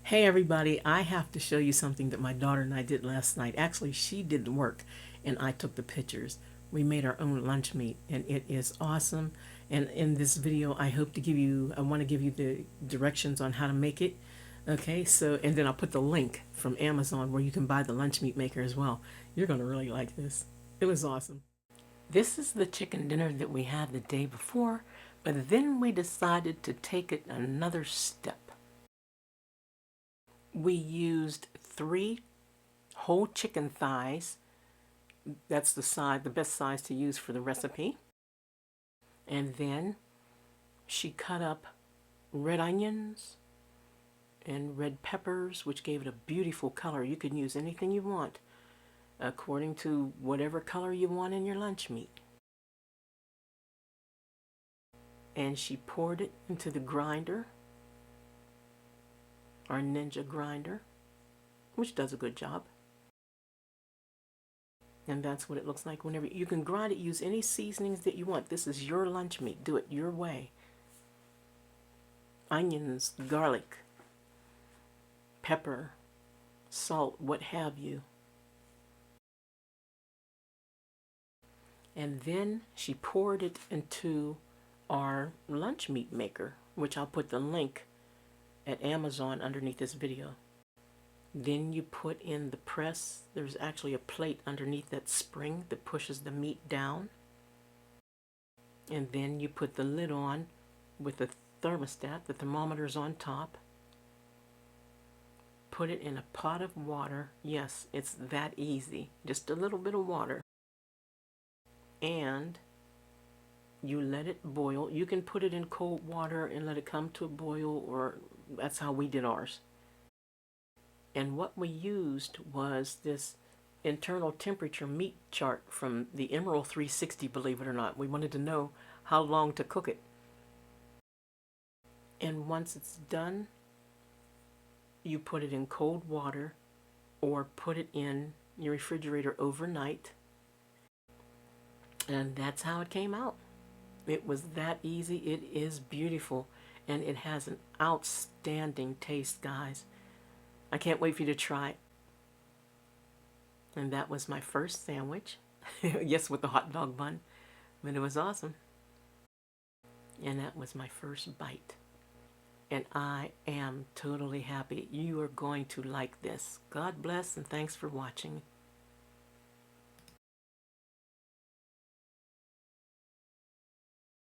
Hey everybody, I have to show you something that my daughter and I did last night. Actually, she did the work and I took the pictures. We made our own lunch meat and it is awesome. And in this video, I want to give you the directions on how to make it. Okay, so, and then I'll put the link from Amazon where you can buy the lunch meat maker as well. You're going to really like this. It was awesome. This is the chicken dinner that we had the day before, but then we decided to take it another step. We used 3 whole chicken thighs. That's the best size to use for the recipe. And then she cut up red onions and red peppers, which gave it a beautiful color. You can use anything you want according to whatever color you want in your lunch meat. And she poured it into the grinder, our Ninja grinder, which does a good job. And that's what it looks like whenever you can grind it. Use any seasonings that you want. This is your lunch meat. Do it your way. Onions, garlic, pepper, salt, what have you. And then she poured it into our lunch meat maker, which I'll put the link at Amazon underneath this video. Then you put in the press. There's actually a plate underneath that spring that pushes the meat down. And then you put the lid on with the thermostat. The thermometer's on top. Put it in a pot of water. Yes, it's that easy. Just a little bit of water. And you let it boil. You can put it in cold water and let it come to a boil, or that's how we did ours. And what we used was this internal temperature meat chart from the Emerald 360, believe it or not. We wanted to know how long to cook it. And once it's done, you put it in cold water or put it in your refrigerator overnight. And that's how it came out. It was that easy. It is beautiful. And it has an outstanding taste, guys. I can't wait for you to try it. And that was my first sandwich. Yes, with the hot dog bun. But it was awesome. And that was my first bite. And I am totally happy. You are going to like this. God bless and thanks for watching.